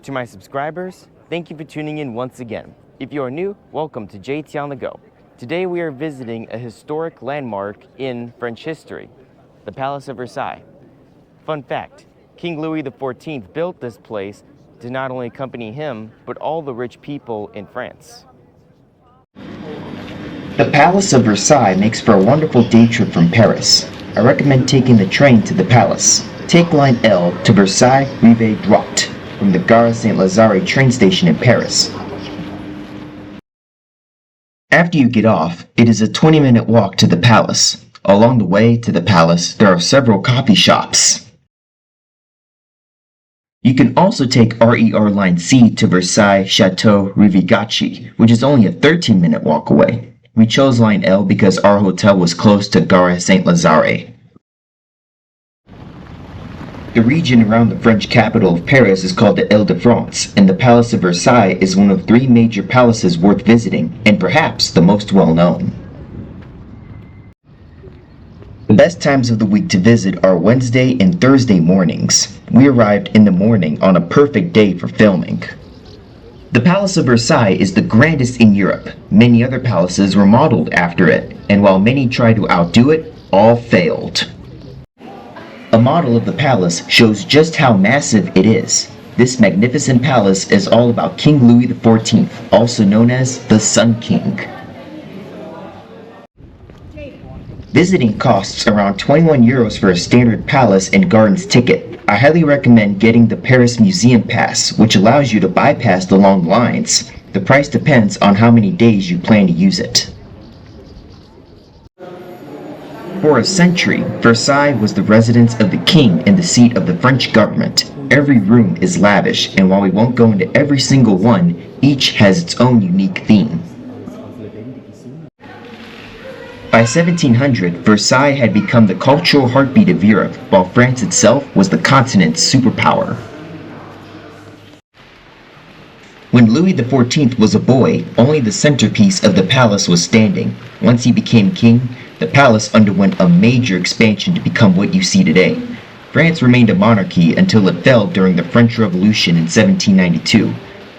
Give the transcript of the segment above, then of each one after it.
To my subscribers, thank you for tuning in once again. If you are new, welcome to JT on the Go. Today we are visiting a historic landmark in French history, the Palace of Versailles. Fun fact, King Louis XIV built this place to not only accompany him, but all the rich people in France. The Palace of Versailles makes for a wonderful day trip from Paris. I recommend taking the train to the palace. Take line L to Versailles Rive Droite from the Gare Saint-Lazare train station in Paris. After you get off, it is a 20-minute walk to the palace. Along the way to the palace, there are several coffee shops. You can also take RER Line C to Versailles Chateau Rivigacci, which is only a 13-minute walk away. We chose Line L because our hotel was close to Gare Saint-Lazare. The region around the French capital of Paris is called the Île de France, and the Palace of Versailles is one of 3 major palaces worth visiting, and perhaps the most well-known. The best times of the week to visit are Wednesday and Thursday mornings. We arrived in the morning on a perfect day for filming. The Palace of Versailles is the grandest in Europe. Many other palaces were modeled after it, and while many tried to outdo it, all failed. A model of the palace shows just how massive it is. This magnificent palace is all about King Louis XIV, also known as the Sun King. Visiting costs around 21 euros for a standard palace and gardens ticket. I highly recommend getting the Paris Museum Pass, which allows you to bypass the long lines. The price depends on how many days you plan to use it. For a century, Versailles was the residence of the king and the seat of the French government. Every room is lavish, and while we won't go into every single one, each has its own unique theme. By 1700, Versailles had become the cultural heartbeat of Europe, while France itself was the continent's superpower. When Louis XIV was a boy, only the centerpiece of the palace was standing. Once he became king, the palace underwent a major expansion to become what you see today. France remained a monarchy until it fell during the French Revolution in 1792.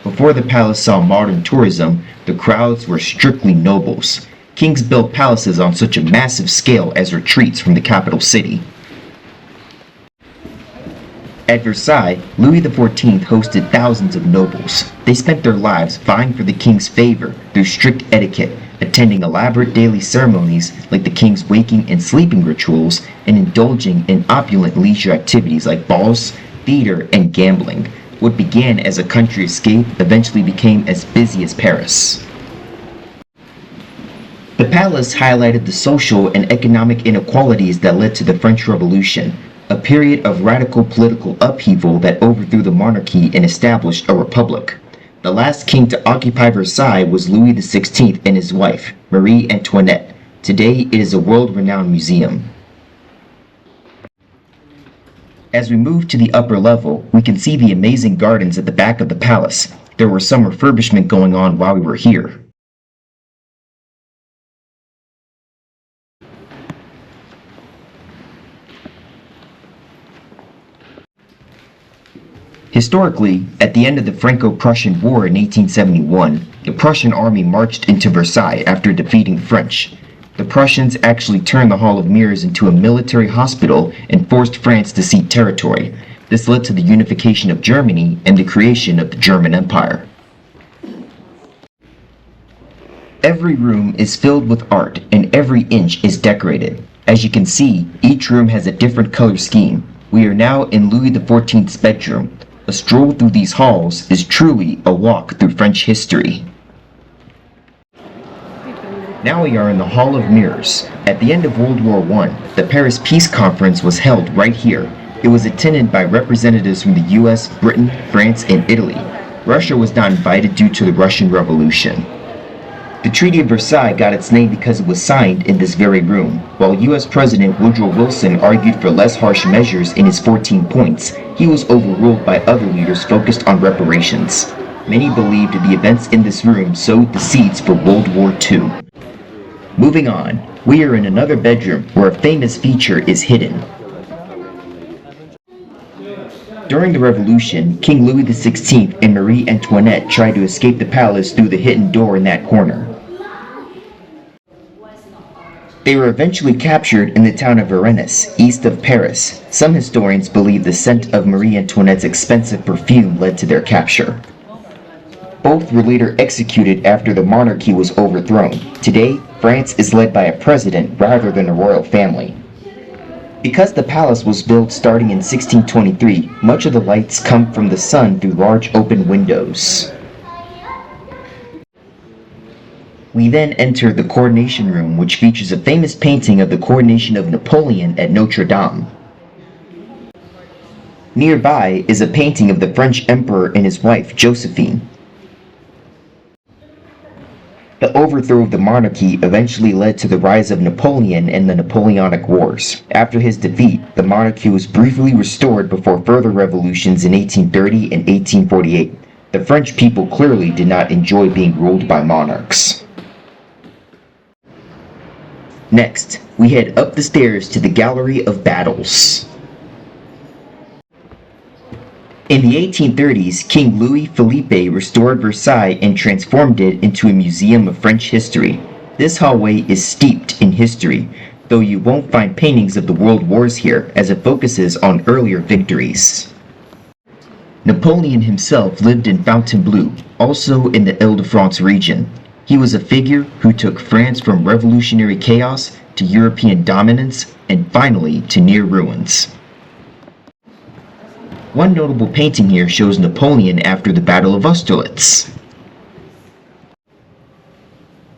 Before the palace saw modern tourism, the crowds were strictly nobles. Kings built palaces on such a massive scale as retreats from the capital city. At Versailles, Louis XIV hosted thousands of nobles. They spent their lives vying for the king's favor through strict etiquette, attending elaborate daily ceremonies like the king's waking and sleeping rituals, and indulging in opulent leisure activities like balls, theater, and gambling. What began as a country escape eventually became as busy as Paris. The palace highlighted the social and economic inequalities that led to the French Revolution, a period of radical political upheaval that overthrew the monarchy and established a republic. The last king to occupy Versailles was Louis XVI and his wife, Marie Antoinette. Today it is a world-renowned museum. As we move to the upper level, we can see the amazing gardens at the back of the palace. There was some refurbishment going on while we were here. Historically, at the end of the Franco-Prussian War in 1871, the Prussian army marched into Versailles after defeating the French. The Prussians actually turned the Hall of Mirrors into a military hospital and forced France to cede territory. This led to the unification of Germany and the creation of the German Empire. Every room is filled with art and every inch is decorated. As you can see, each room has a different color scheme. We are now in Louis XIV's bedroom. A stroll through these halls is truly a walk through French history. Now we are in the Hall of Mirrors. At the end of World War I, the Paris Peace Conference was held right here. It was attended by representatives from the US, Britain, France, and Italy. Russia was not invited due to the Russian Revolution. The Treaty of Versailles got its name because it was signed in this very room. While US President Woodrow Wilson argued for less harsh measures in his 14 points, he was overruled by other leaders focused on reparations. Many believed the events in this room sowed the seeds for World War II. Moving on, we are in another bedroom where a famous feature is hidden. During the Revolution, King Louis XVI and Marie Antoinette tried to escape the palace through the hidden door in that corner. They were eventually captured in the town of Varennes, east of Paris. Some historians believe the scent of Marie Antoinette's expensive perfume led to their capture. Both were later executed after the monarchy was overthrown. Today, France is led by a president rather than a royal family. Because the palace was built starting in 1623, much of the lights come from the sun through large open windows. We then enter the Coronation Room, which features a famous painting of the coronation of Napoleon at Notre Dame. Nearby is a painting of the French Emperor and his wife, Josephine. The overthrow of the monarchy eventually led to the rise of Napoleon and the Napoleonic Wars. After his defeat, the monarchy was briefly restored before further revolutions in 1830 and 1848. The French people clearly did not enjoy being ruled by monarchs. Next, we head up the stairs to the Gallery of Battles. In the 1830s, King Louis Philippe restored Versailles and transformed it into a museum of French history. This hallway is steeped in history, though you won't find paintings of the world wars here, as it focuses on earlier victories. Napoleon himself lived in Fontainebleau, also in the Île de France region. He was a figure who took France from revolutionary chaos to European dominance and finally to near ruins. One notable painting here shows Napoleon after the Battle of Austerlitz.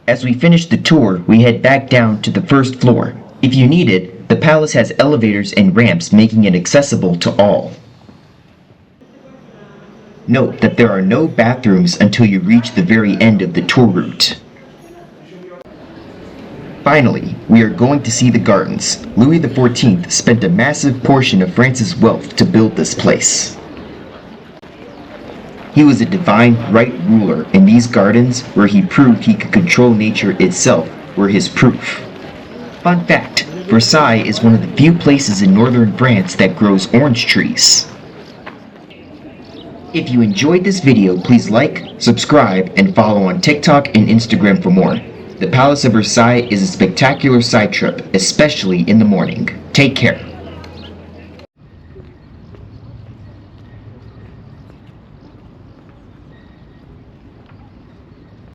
As we finish the tour, we head back down to the first floor. If you need it, the palace has elevators and ramps making it accessible to all. Note that there are no bathrooms until you reach the very end of the tour route. Finally, we are going to see the gardens. Louis XIV spent a massive portion of France's wealth to build this place. He was a divine right ruler, and these gardens, where he proved he could control nature itself, were his proof. Fun fact, Versailles is one of the few places in northern France that grows orange trees. If you enjoyed this video, please like, subscribe, and follow on TikTok and Instagram for more. The Palace of Versailles is a spectacular side trip, especially in the morning. Take care.